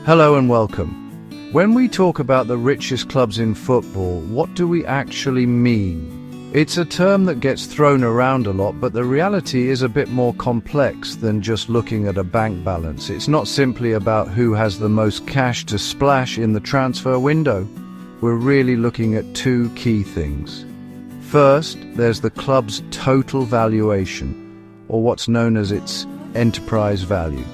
Hello and welcome. When we talk about the richest clubs in football, what do we actually mean? It's a term that gets thrown around a lot, but the reality is a bit more complex than just looking at a bank balance. It's not simply about who has the most cash to splash in the transfer window. We're really looking at two key things. First, there's the club's total valuation, or what's known as its enterprise value.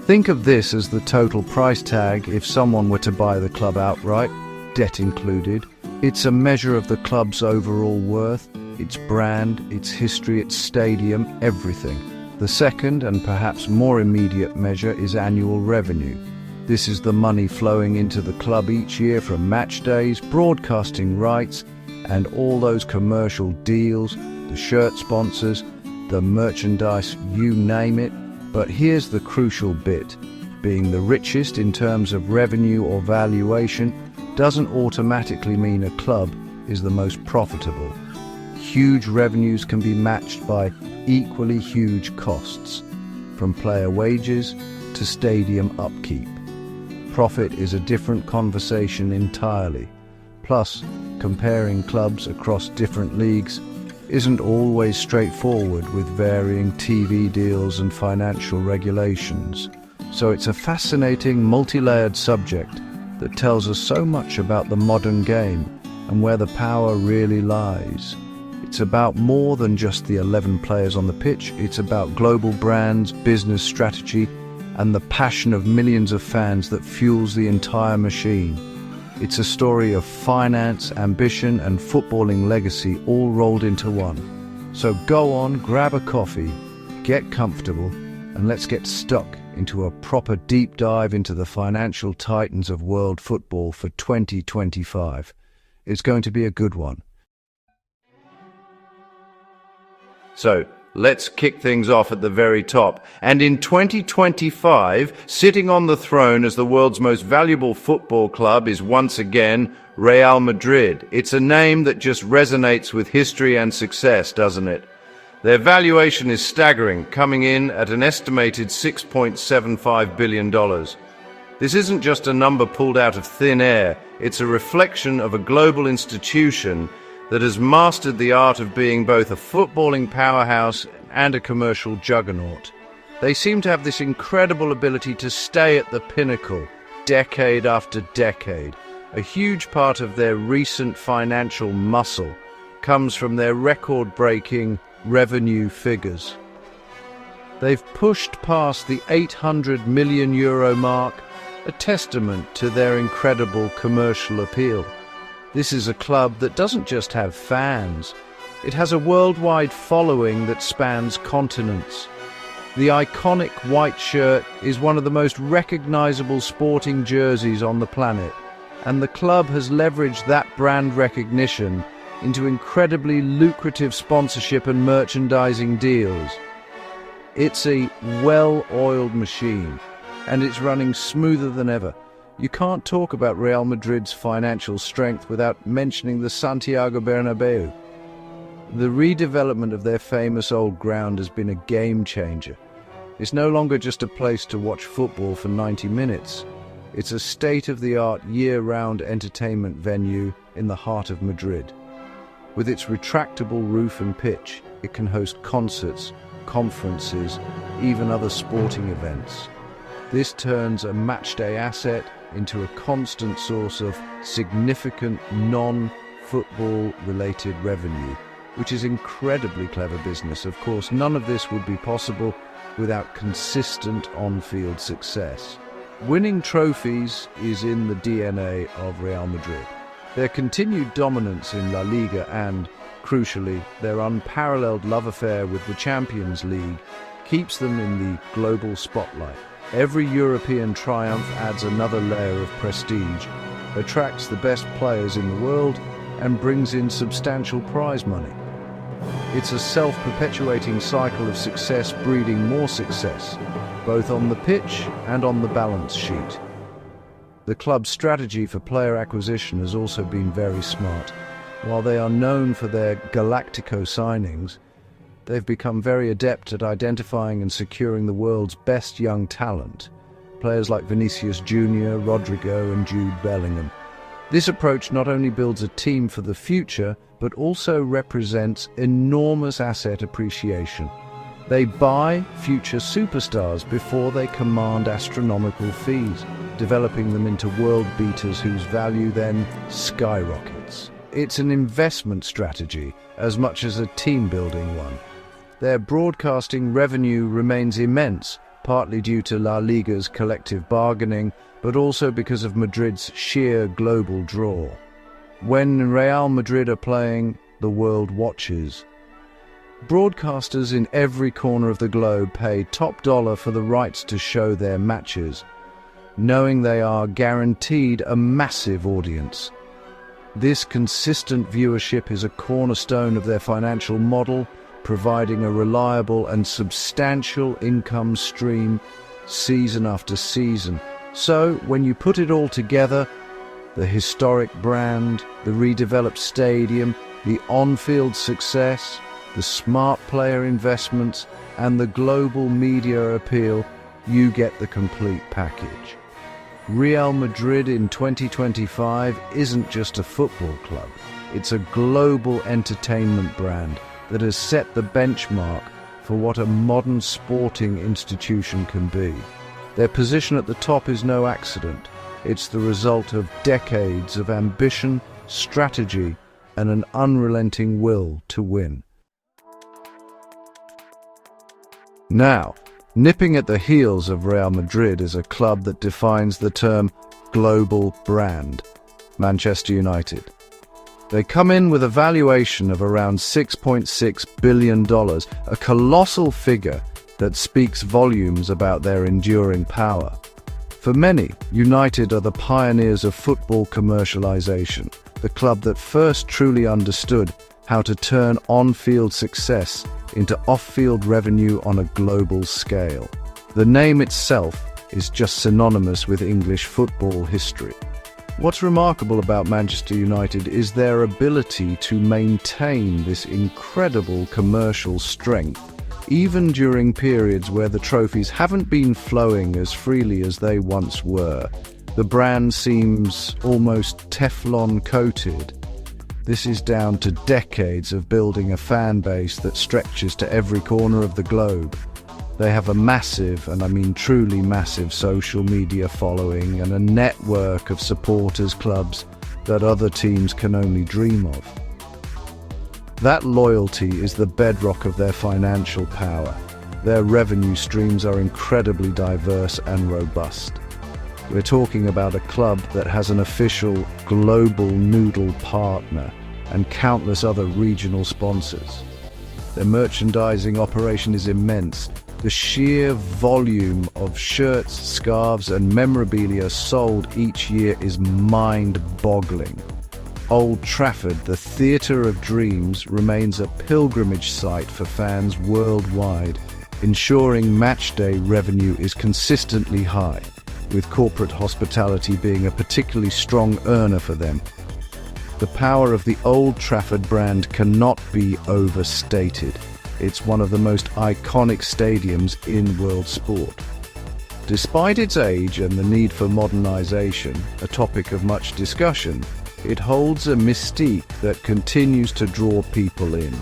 Think of this as the total price tag if someone were to buy the club outright, debt included. It's a measure of the club's overall worth, its brand, its history, its stadium, everything. The second, and perhaps more immediate measure, is annual revenue. This is the money flowing into the club each year from match days, broadcasting rights, and all those commercial deals, the shirt sponsors, the merchandise, you name it. But here's the crucial bit. Being the richest in terms of revenue or valuation doesn't automatically mean a club is the most profitable. Huge revenues can be matched by equally huge costs, from player wages to stadium upkeep. Profit is a different conversation entirely. Plus, comparing clubs across different leagues isn't always straightforward with varying TV deals and financial regulations. So it's a fascinating, multi-layered subject that tells us so much about the modern game and where the power really lies. It's about more than just the 11 players on the pitch. It's about global brands, business strategy, and the passion of millions of fans that fuels the entire machine. It's a story of finance, ambition, and footballing legacy all rolled into one. So go on, grab a coffee, get comfortable, and let's get stuck into a proper deep dive into the financial titans of world football for 2025. It's going to be a good one. So, let's kick things off at the very top. And in 2025, sitting on the throne as the world's most valuable football club is once again Real Madrid. It's a name that just resonates with history and success, doesn't it? Their valuation is staggering, coming in at an estimated $6.75 billion. This isn't just a number pulled out of thin air. It's a reflection of a global institution that has mastered the art of being both a footballing powerhouse and a commercial juggernaut. They seem to have this incredible ability to stay at the pinnacle, decade after decade. A huge part of their recent financial muscle comes from their record-breaking revenue figures. They've pushed past the €800 million mark, a testament to their incredible commercial appeal. This is a club that doesn't just have fans, it has a worldwide following that spans continents. The iconic white shirt is one of the most recognizable sporting jerseys on the planet, and the club has leveraged that brand recognition into incredibly lucrative sponsorship and merchandising deals. It's a well-oiled machine, and it's running smoother than ever. You can't talk about Real Madrid's financial strength without mentioning the Santiago Bernabeu. The redevelopment of their famous old ground has been a game changer. It's no longer just a place to watch football for 90 minutes. It's a state-of-the-art year-round entertainment venue in the heart of Madrid. With its retractable roof and pitch, it can host concerts, conferences, even other sporting events. This turns a matchday asset into a constant source of significant non-football related revenue, which is incredibly clever business. Of course, none of this would be possible without consistent on-field success. Winning trophies is in the DNA of Real Madrid. Their continued dominance in La Liga and, crucially, their unparalleled love affair with the Champions League keeps them in the global spotlight. Every European triumph adds another layer of prestige, attracts the best players in the world, and brings in substantial prize money. It's a self-perpetuating cycle of success breeding more success, both on the pitch and on the balance sheet. The club's strategy for player acquisition has also been very smart. While they are known for their Galactico signings, they've become very adept at identifying and securing the world's best young talent, players like Vinicius Jr., Rodrigo and Jude Bellingham. This approach not only builds a team for the future, but also represents enormous asset appreciation. They buy future superstars before they command astronomical fees, developing them into world beaters whose value then skyrockets. It's an investment strategy as much as a team-building one. Their broadcasting revenue remains immense, partly due to La Liga's collective bargaining, but also because of Madrid's sheer global draw. When Real Madrid are playing, the world watches. Broadcasters in every corner of the globe pay top dollar for the rights to show their matches, knowing they are guaranteed a massive audience. This consistent viewership is a cornerstone of their financial model, providing a reliable and substantial income stream season after season. So, when you put it all together, the historic brand, the redeveloped stadium, the on-field success, the smart player investments, and the global media appeal, you get the complete package. Real Madrid in 2025 isn't just a football club. It's a global entertainment brand that has set the benchmark for what a modern sporting institution can be. Their position at the top is no accident. It's the result of decades of ambition, strategy, and an unrelenting will to win. Now, nipping at the heels of Real Madrid is a club that defines the term global brand, Manchester United. They come in with a valuation of around $6.6 billion, a colossal figure that speaks volumes about their enduring power. For many, United are the pioneers of football commercialization, the club that first truly understood how to turn on-field success into off-field revenue on a global scale. The name itself is just synonymous with English football history. What's remarkable about Manchester United is their ability to maintain this incredible commercial strength, even during periods where the trophies haven't been flowing as freely as they once were. The brand seems almost Teflon-coated. This is down to decades of building a fan base that stretches to every corner of the globe. They have a massive, and I mean truly massive, social media following and a network of supporters clubs that other teams can only dream of. That loyalty is the bedrock of their financial power. Their revenue streams are incredibly diverse and robust. We're talking about a club that has an official global noodle partner and countless other regional sponsors. Their merchandising operation is immense. The sheer volume of shirts, scarves, and memorabilia sold each year is mind-boggling. Old Trafford, the theatre of dreams, remains a pilgrimage site for fans worldwide, ensuring matchday revenue is consistently high, with corporate hospitality being a particularly strong earner for them. The power of the Old Trafford brand cannot be overstated. It's one of the most iconic stadiums in world sport. Despite its age and the need for modernization, a topic of much discussion, it holds a mystique that continues to draw people in.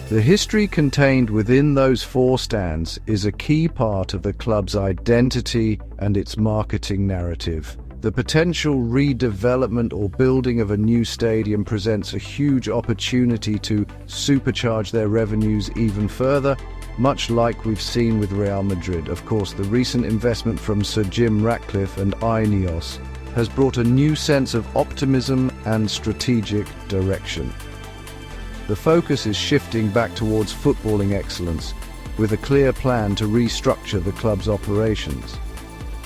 The history contained within those four stands is a key part of the club's identity and its marketing narrative. The potential redevelopment or building of a new stadium presents a huge opportunity to supercharge their revenues even further, much like we've seen with Real Madrid. Of course, the recent investment from Sir Jim Ratcliffe and Ineos has brought a new sense of optimism and strategic direction. The focus is shifting back towards footballing excellence, with a clear plan to restructure the club's operations.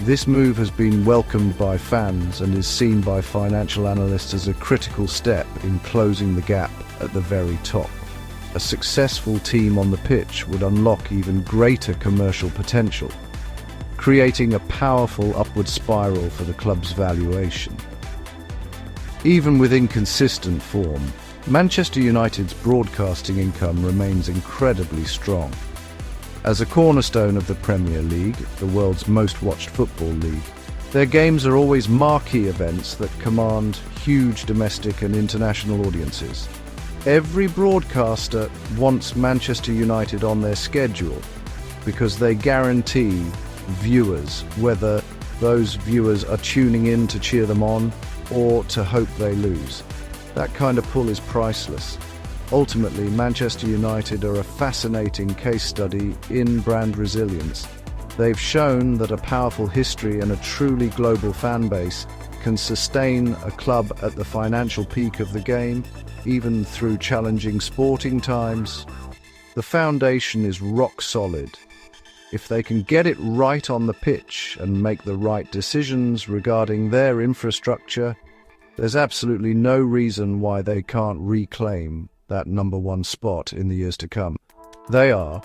This move has been welcomed by fans and is seen by financial analysts as a critical step in closing the gap at the very top. A successful team on the pitch would unlock even greater commercial potential, creating a powerful upward spiral for the club's valuation. Even with inconsistent form, Manchester United's broadcasting income remains incredibly strong. As a cornerstone of the Premier League, the world's most watched football league, their games are always marquee events that command huge domestic and international audiences. Every broadcaster wants Manchester United on their schedule because they guarantee viewers, whether those viewers are tuning in to cheer them on or to hope they lose. That kind of pull is priceless. Ultimately, Manchester United are a fascinating case study in brand resilience. They've shown that a powerful history and a truly global fan base can sustain a club at the financial peak of the game, even through challenging sporting times. The foundation is rock solid. If they can get it right on the pitch and make the right decisions regarding their infrastructure, there's absolutely no reason why they can't reclaim that number one spot in the years to come. They are,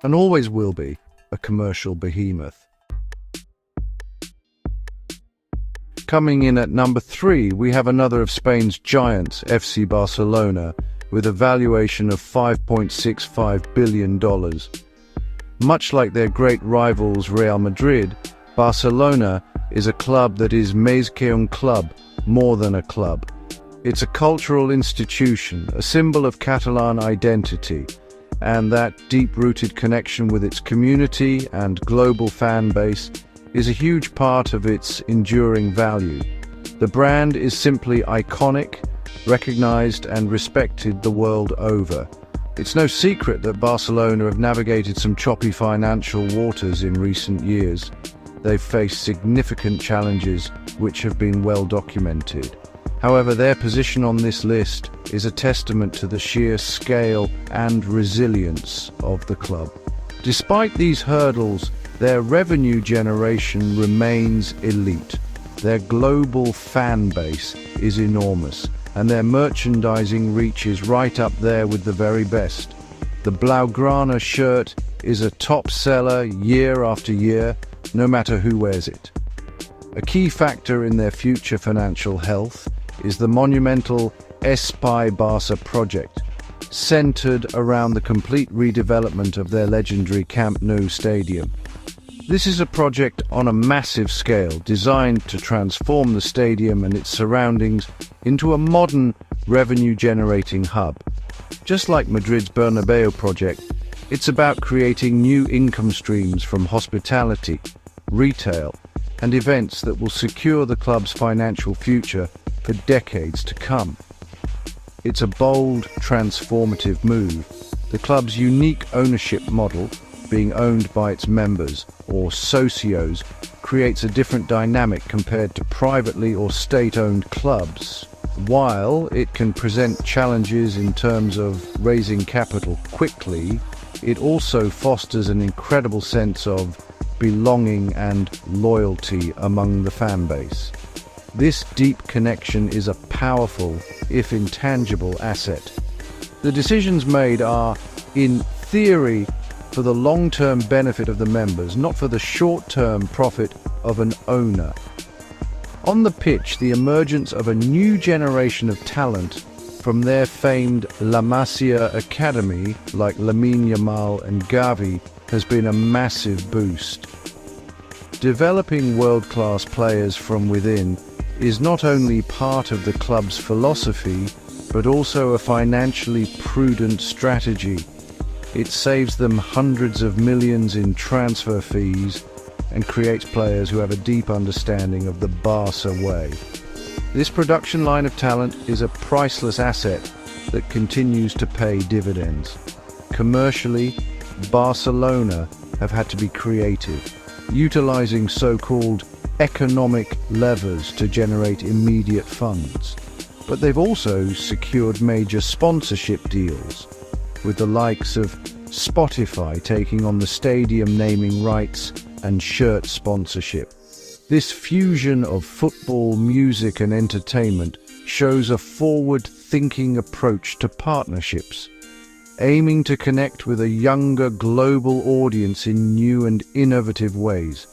and always will be, a commercial behemoth. Coming in at number 3, we have another of Spain's giants, FC Barcelona, with a valuation of $5.65 billion. Much like their great rivals Real Madrid, Barcelona is a club that is més que un club, more than a club. It's a cultural institution, a symbol of Catalan identity, and that deep-rooted connection with its community and global fan base is a huge part of its enduring value. The brand is simply iconic, recognized and respected the world over. It's no secret that Barcelona have navigated some choppy financial waters in recent years. They've faced significant challenges which have been well documented. However, their position on this list is a testament to the sheer scale and resilience of the club. Despite these hurdles, their revenue generation remains elite. Their global fan base is enormous, and their merchandising reach is right up there with the very best. The Blaugrana shirt is a top seller year after year, no matter who wears it. A key factor in their future financial health is the monumental Espai Barça project, centered around the complete redevelopment of their legendary Camp Nou stadium. This is a project on a massive scale, designed to transform the stadium and its surroundings into a modern revenue-generating hub. Just like Madrid's Bernabeu project, it's about creating new income streams from hospitality, retail, and events that will secure the club's financial future for decades to come. It's a bold, transformative move. The club's unique ownership model, being owned by its members, or socios, creates a different dynamic compared to privately or state-owned clubs. While it can present challenges in terms of raising capital quickly, it also fosters an incredible sense of belonging and loyalty among the fan base. This deep connection is a powerful, if intangible, asset. The decisions made are, in theory, for the long-term benefit of the members, not for the short-term profit of an owner. On the pitch, the emergence of a new generation of talent from their famed La Masia Academy, like Lamine Yamal and Gavi, has been a massive boost. Developing world-class players from within is not only part of the club's philosophy, but also a financially prudent strategy. It saves them hundreds of millions in transfer fees and creates players who have a deep understanding of the Barca way. This production line of talent is a priceless asset that continues to pay dividends. Commercially, Barcelona have had to be creative, utilizing so-called economic levers to generate immediate funds. But they've also secured major sponsorship deals, with the likes of Spotify taking on the stadium naming rights and shirt sponsorship. This fusion of football, music and entertainment shows a forward-thinking approach to partnerships, aiming to connect with a younger global audience in new and innovative ways.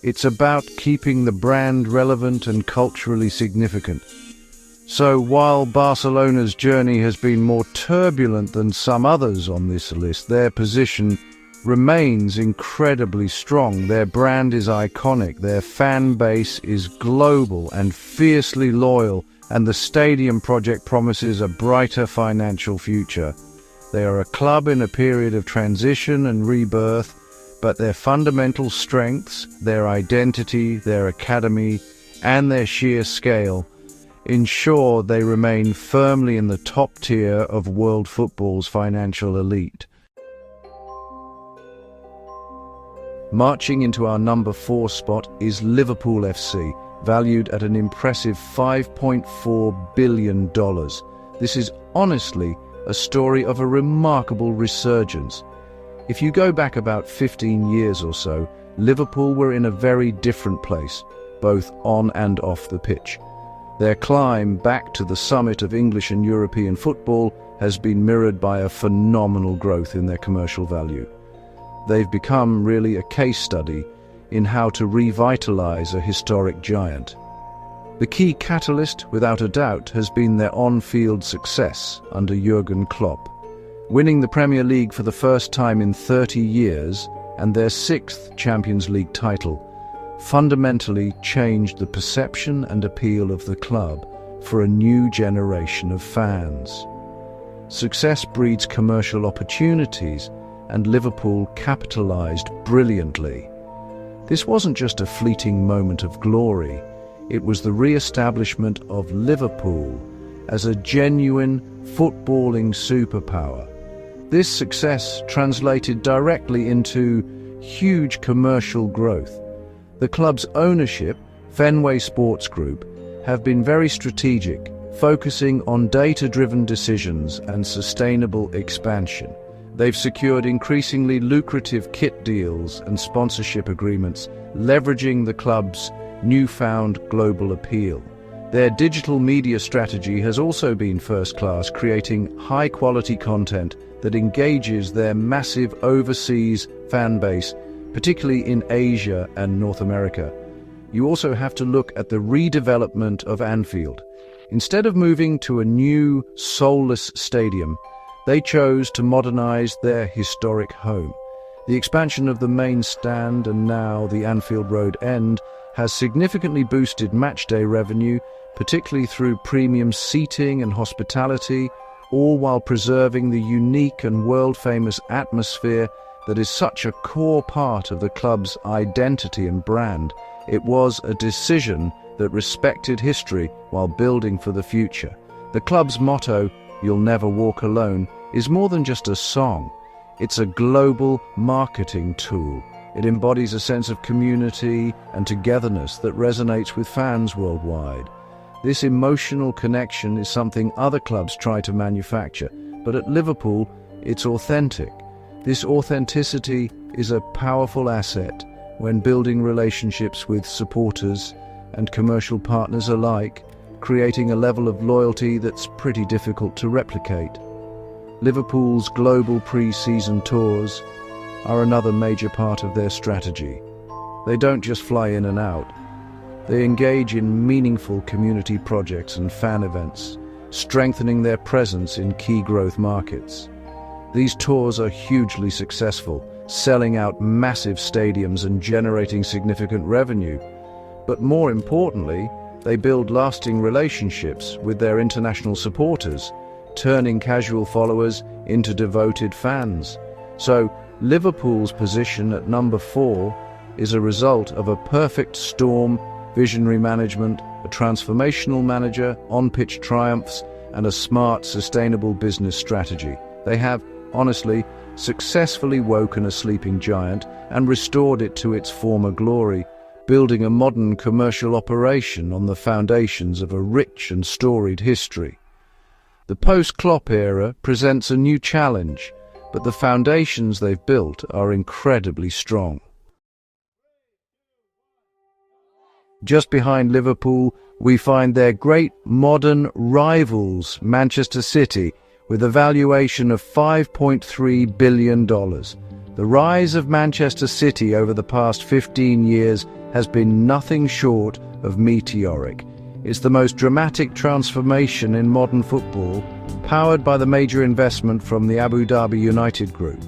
It's about keeping the brand relevant and culturally significant. So while Barcelona's journey has been more turbulent than some others on this list, their position remains incredibly strong. Their brand is iconic, their fan base is global and fiercely loyal, and the stadium project promises a brighter financial future. They are a club in a period of transition and rebirth, but their fundamental strengths, their identity, their academy, and their sheer scale ensure they remain firmly in the top tier of world football's financial elite. Marching into our number 4 spot is Liverpool FC, valued at an impressive $5.4 billion. This is honestly a story of a remarkable resurgence. If you go back about 15 years or so, Liverpool were in a very different place, both on and off the pitch. Their climb back to the summit of English and European football has been mirrored by a phenomenal growth in their commercial value. They've become really a case study in how to revitalize a historic giant. The key catalyst, without a doubt, has been their on-field success under Jurgen Klopp. Winning the Premier League for the first time in 30 years and their 6th Champions League title fundamentally changed the perception and appeal of the club for a new generation of fans. Success breeds commercial opportunities, and Liverpool capitalized brilliantly. This wasn't just a fleeting moment of glory, it was the re-establishment of Liverpool as a genuine footballing superpower. This success translated directly into huge commercial growth. The club's ownership, Fenway Sports Group, have been very strategic, focusing on data-driven decisions and sustainable expansion. They've secured increasingly lucrative kit deals and sponsorship agreements, leveraging the club's newfound global appeal. Their digital media strategy has also been first-class, creating high-quality content that engages their massive overseas fan base, particularly in Asia and North America. You also have to look at the redevelopment of Anfield. Instead of moving to a new, soulless stadium, they chose to modernize their historic home. The expansion of the main stand and now the Anfield Road end has significantly boosted matchday revenue, particularly through premium seating and hospitality, all while preserving the unique and world-famous atmosphere that is such a core part of the club's identity and brand. It was a decision that respected history while building for the future. The club's motto, "You'll never walk alone," is more than just a song. It's a global marketing tool. It embodies a sense of community and togetherness that resonates with fans worldwide. This emotional connection is something other clubs try to manufacture, but at Liverpool, it's authentic. This authenticity is a powerful asset when building relationships with supporters and commercial partners alike, creating a level of loyalty that's pretty difficult to replicate. Liverpool's global pre-season tours are another major part of their strategy. They don't just fly in and out. They engage in meaningful community projects and fan events, strengthening their presence in key growth markets. These tours are hugely successful, selling out massive stadiums and generating significant revenue. But more importantly, they build lasting relationships with their international supporters, turning casual followers into devoted fans. So, Liverpool's position at number 4 is a result of a perfect storm: visionary management, a transformational manager, on-pitch triumphs, and a smart, sustainable business strategy. They have, honestly, successfully woken a sleeping giant and restored it to its former glory, building a modern commercial operation on the foundations of a rich and storied history. The post-Klopp era presents a new challenge, but the foundations they've built are incredibly strong. Just behind Liverpool, we find their great modern rivals, Manchester City, with a valuation of $5.3 billion. The rise of Manchester City over the past 15 years has been nothing short of meteoric. It's the most dramatic transformation in modern football, powered by the major investment from the Abu Dhabi United Group.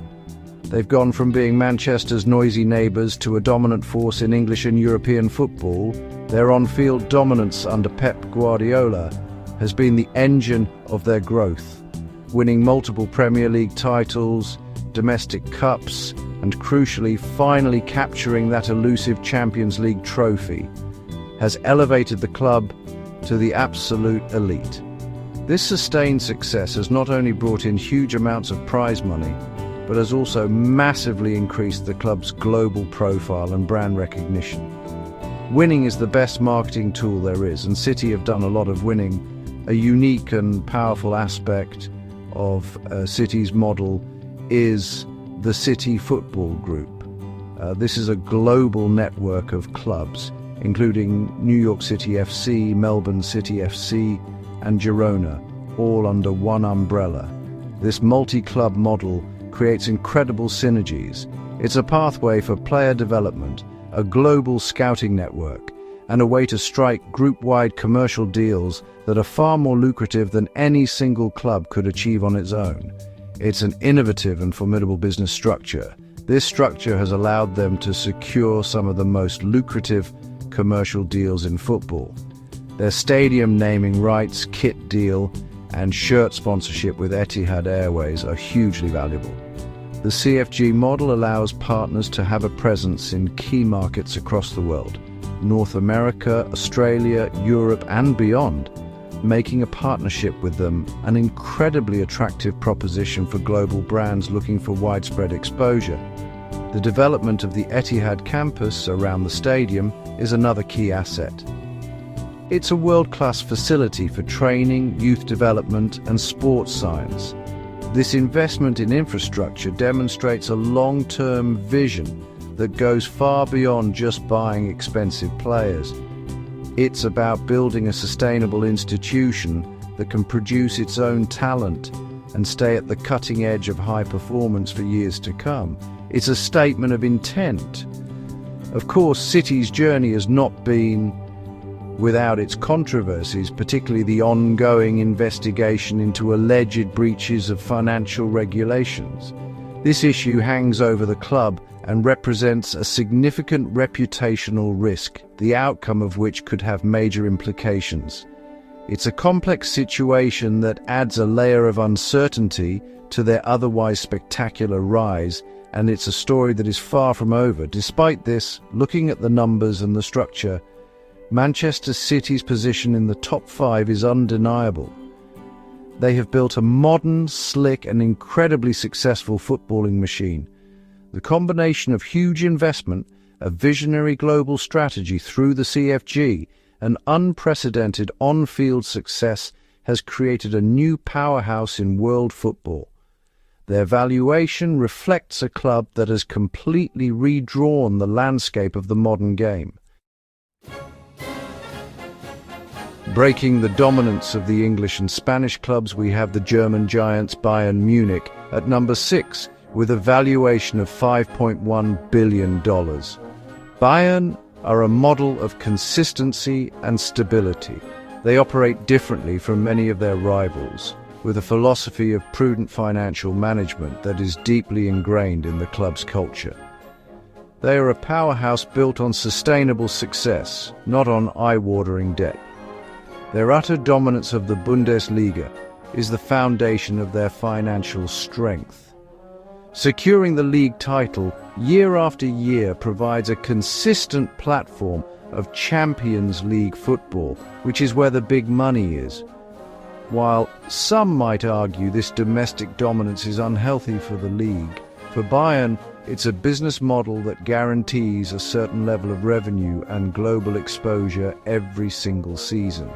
They've gone from being Manchester's noisy neighbours to a dominant force in English and European football. Their on-field dominance under Pep Guardiola has been the engine of their growth, winning multiple Premier League titles, domestic cups, and crucially, finally capturing that elusive Champions League trophy, has elevated the club to the absolute elite. This sustained success has not only brought in huge amounts of prize money, but has also massively increased the club's global profile and brand recognition. Winning is the best marketing tool there is, and City have done a lot of winning. A unique and powerful aspect of City's model is the City Football Group. This is a global network of clubs, including New York City FC, Melbourne City FC, and Girona, all under one umbrella. This multi-club model creates incredible synergies. It's a pathway for player development, a global scouting network, and a way to strike group-wide commercial deals that are far more lucrative than any single club could achieve on its own. It's an innovative and formidable business structure. This structure has allowed them to secure some of the most lucrative commercial deals in football. Their stadium naming rights, kit deal, and shirt sponsorship with Etihad Airways are hugely valuable. The CFG model allows partners to have a presence in key markets across the world, North America, Australia, Europe, and beyond, making a partnership with them an incredibly attractive proposition for global brands looking for widespread exposure. The development of the Etihad campus around the stadium is another key asset. It's a world-class facility for training, youth development, and sports science. This investment in infrastructure demonstrates a long-term vision that goes far beyond just buying expensive players. It's about building a sustainable institution that can produce its own talent and stay at the cutting edge of high performance for years to come. It's a statement of intent. Of course, City's journey has not been without its controversies, particularly the ongoing investigation into alleged breaches of financial regulations. This issue hangs over the club and represents a significant reputational risk, the outcome of which could have major implications. It's a complex situation that adds a layer of uncertainty to their otherwise spectacular rise, and it's a story that is far from over. Despite this, looking at the numbers and the structure, Manchester City's position in the top 5 is undeniable. They have built a modern, slick, and incredibly successful footballing machine. The combination of huge investment, a visionary global strategy through the CFG, and unprecedented on-field success has created a new powerhouse in world football. Their valuation reflects a club that has completely redrawn the landscape of the modern game. Breaking the dominance of the English and Spanish clubs, we have the German giants Bayern Munich at number 6 with a valuation of $5.1 billion. Bayern are a model of consistency and stability. They operate differently from many of their rivals, with a philosophy of prudent financial management that is deeply ingrained in the club's culture. They are a powerhouse built on sustainable success, not on eye-watering debt. Their utter dominance of the Bundesliga is the foundation of their financial strength. Securing the league title year after year provides a consistent platform of Champions League football, which is where the big money is. While some might argue this domestic dominance is unhealthy for the league, for Bayern, it's a business model that guarantees a certain level of revenue and global exposure every single season.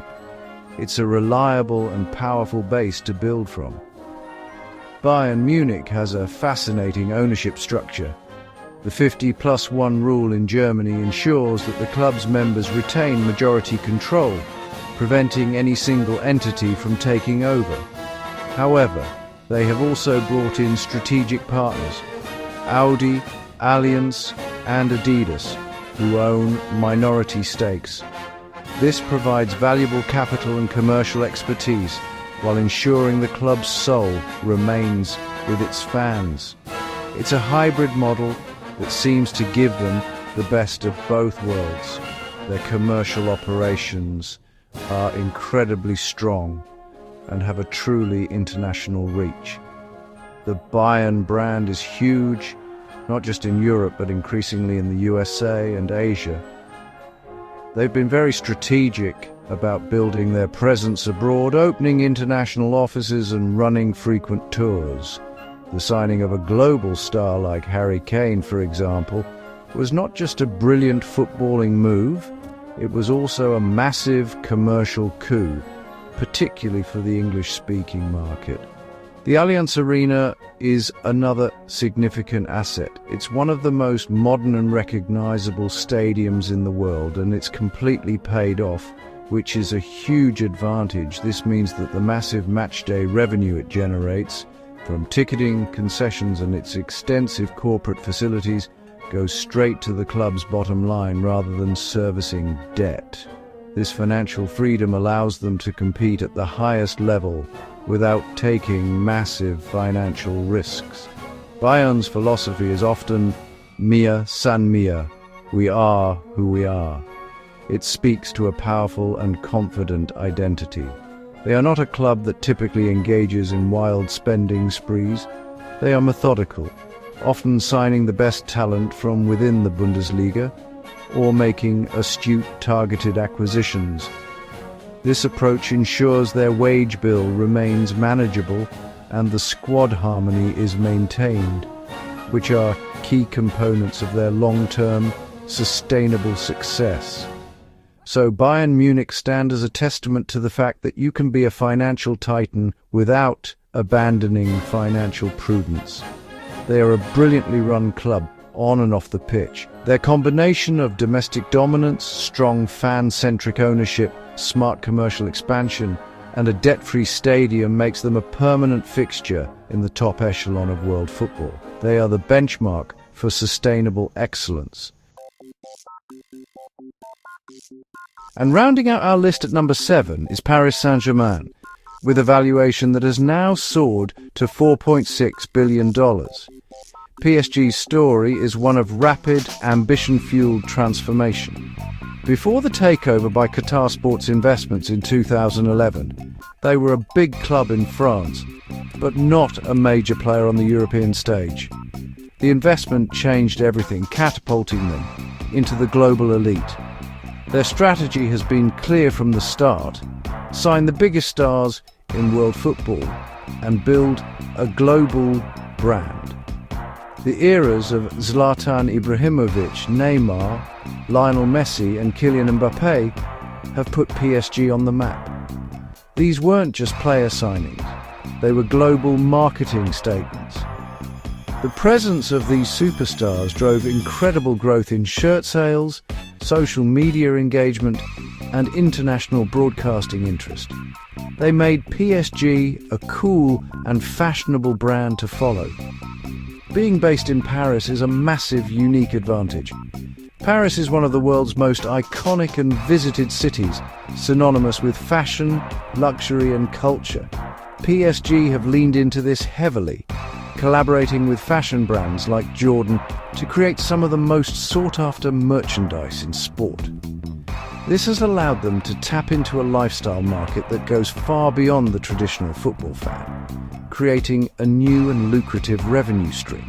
It's a reliable and powerful base to build from. Bayern Munich has a fascinating ownership structure. The 50+1 rule in Germany ensures that the club's members retain majority control, preventing any single entity from taking over. However, they have also brought in strategic partners, Audi, Allianz, and Adidas, who own minority stakes. This provides valuable capital and commercial expertise while ensuring the club's soul remains with its fans. It's a hybrid model that seems to give them the best of both worlds. Their commercial operations are incredibly strong and have a truly international reach. The Bayern brand is huge, not just in Europe, but increasingly in the USA and Asia. They've been very strategic about building their presence abroad, opening international offices and running frequent tours. The signing of a global star like Harry Kane, for example, was not just a brilliant footballing move, it was also a massive commercial coup, particularly for the English-speaking market. The Allianz Arena is another significant asset. It's one of the most modern and recognizable stadiums in the world, and it's completely paid off, which is a huge advantage. This means that the massive matchday revenue it generates from ticketing, concessions, and its extensive corporate facilities goes straight to the club's bottom line rather than servicing debt. This financial freedom allows them to compete at the highest level without taking massive financial risks. Bayern's philosophy is often "Mir san mir," we are who we are. It speaks to a powerful and confident identity. They are not a club that typically engages in wild spending sprees. They are methodical, often signing the best talent from within the Bundesliga or making astute targeted acquisitions. This approach ensures their wage bill remains manageable and the squad harmony is maintained, which are key components of their long-term, sustainable success. So Bayern Munich stand as a testament to the fact that you can be a financial titan without abandoning financial prudence. They are a brilliantly run club, on and off the pitch. Their combination of domestic dominance, strong fan-centric ownership, smart commercial expansion, and a debt-free stadium makes them a permanent fixture in the top echelon of world football. They are the benchmark for sustainable excellence. And rounding out our list at number 7 is Paris Saint-Germain, with a valuation that has now soared to $4.6 billion. PSG's story is one of rapid, ambition-fueled transformation. Before the takeover by Qatar Sports Investments in 2011, they were a big club in France, but not a major player on the European stage. The investment changed everything, catapulting them into the global elite. Their strategy has been clear from the start: sign the biggest stars in world football and build a global brand. The eras of Zlatan Ibrahimovic, Neymar, Lionel Messi and Kylian Mbappé have put PSG on the map. These weren't just player signings, they were global marketing statements. The presence of these superstars drove incredible growth in shirt sales, social media engagement, and international broadcasting interest. They made PSG a cool and fashionable brand to follow. Being based in Paris is a massive, unique advantage. Paris is one of the world's most iconic and visited cities, synonymous with fashion, luxury, and culture. PSG have leaned into this heavily, collaborating with fashion brands like Jordan to create some of the most sought-after merchandise in sport. This has allowed them to tap into a lifestyle market that goes far beyond the traditional football fan, creating a new and lucrative revenue stream.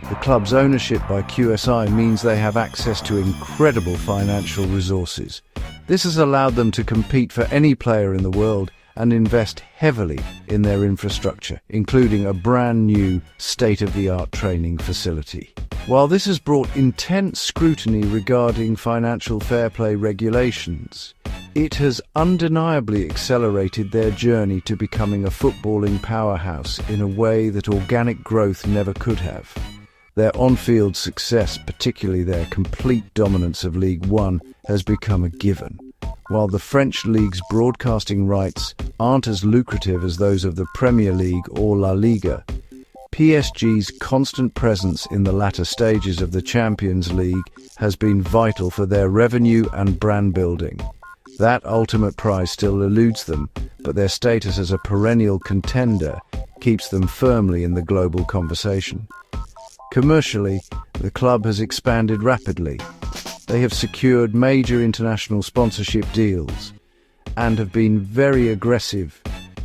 The club's ownership by QSI means they have access to incredible financial resources. This has allowed them to compete for any player in the world and invest heavily in their infrastructure, including a brand new state-of-the-art training facility. While this has brought intense scrutiny regarding financial fair play regulations, it has undeniably accelerated their journey to becoming a footballing powerhouse in a way that organic growth never could have. Their on-field success, particularly their complete dominance of Ligue 1, has become a given. While the French League's broadcasting rights aren't as lucrative as those of the Premier League or La Liga, PSG's constant presence in the latter stages of the Champions League has been vital for their revenue and brand building. That ultimate prize still eludes them, but their status as a perennial contender keeps them firmly in the global conversation. Commercially, the club has expanded rapidly. They have secured major international sponsorship deals and have been very aggressive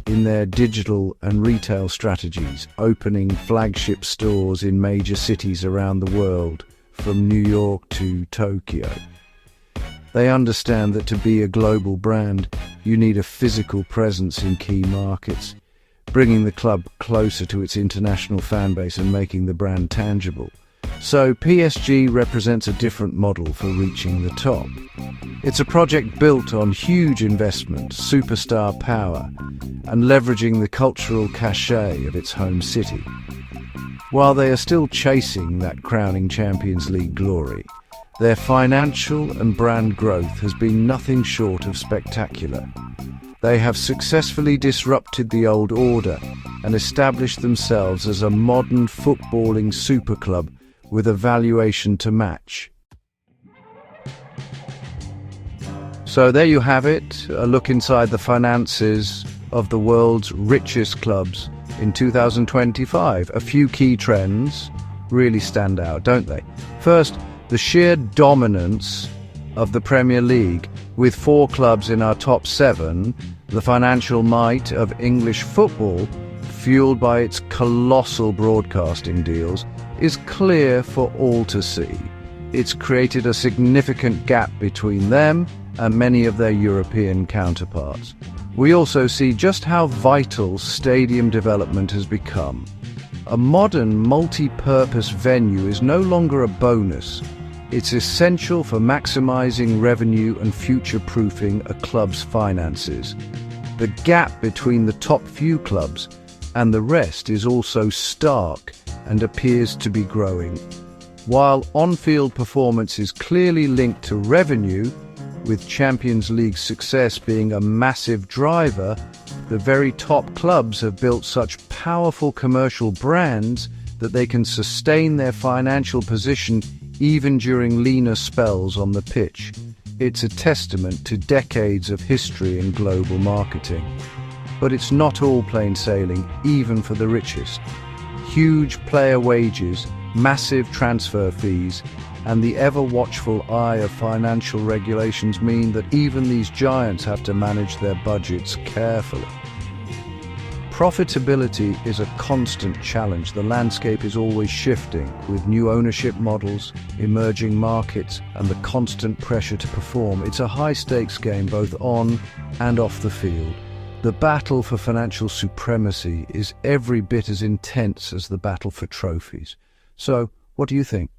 in their digital and retail strategies, opening flagship stores in major cities around the world, from New York to Tokyo. They understand that to be a global brand, you need a physical presence in key markets, bringing the club closer to its international fan base and making the brand tangible. So PSG represents a different model for reaching the top. It's a project built on huge investment, superstar power, and leveraging the cultural cachet of its home city. While they are still chasing that crowning Champions League glory, their financial and brand growth has been nothing short of spectacular. They have successfully disrupted the old order and established themselves as a modern footballing super club with a valuation to match. So there you have it, a look inside the finances of the world's richest clubs in 2025. A few key trends really stand out, don't they? First, the sheer dominance of the Premier League. With 4 clubs in our top 7, the financial might of English football, fueled by its colossal broadcasting deals, is clear for all to see. It's created a significant gap between them and many of their European counterparts. We also see just how vital stadium development has become. A modern multi-purpose venue is no longer a bonus. It's essential for maximizing revenue and future-proofing a club's finances. The gap between the top few clubs and the rest is also stark and appears to be growing. While on-field performance is clearly linked to revenue, with Champions League success being a massive driver, the very top clubs have built such powerful commercial brands that they can sustain their financial position even during leaner spells on the pitch. It's a testament to decades of history in global marketing. But it's not all plain sailing, even for the richest. Huge player wages, massive transfer fees, and the ever-watchful eye of financial regulations mean that even these giants have to manage their budgets carefully. Profitability is a constant challenge. The landscape is always shifting, with new ownership models, emerging markets, and the constant pressure to perform. It's a high-stakes game both on and off the field. The battle for financial supremacy is every bit as intense as the battle for trophies. So, what do you think?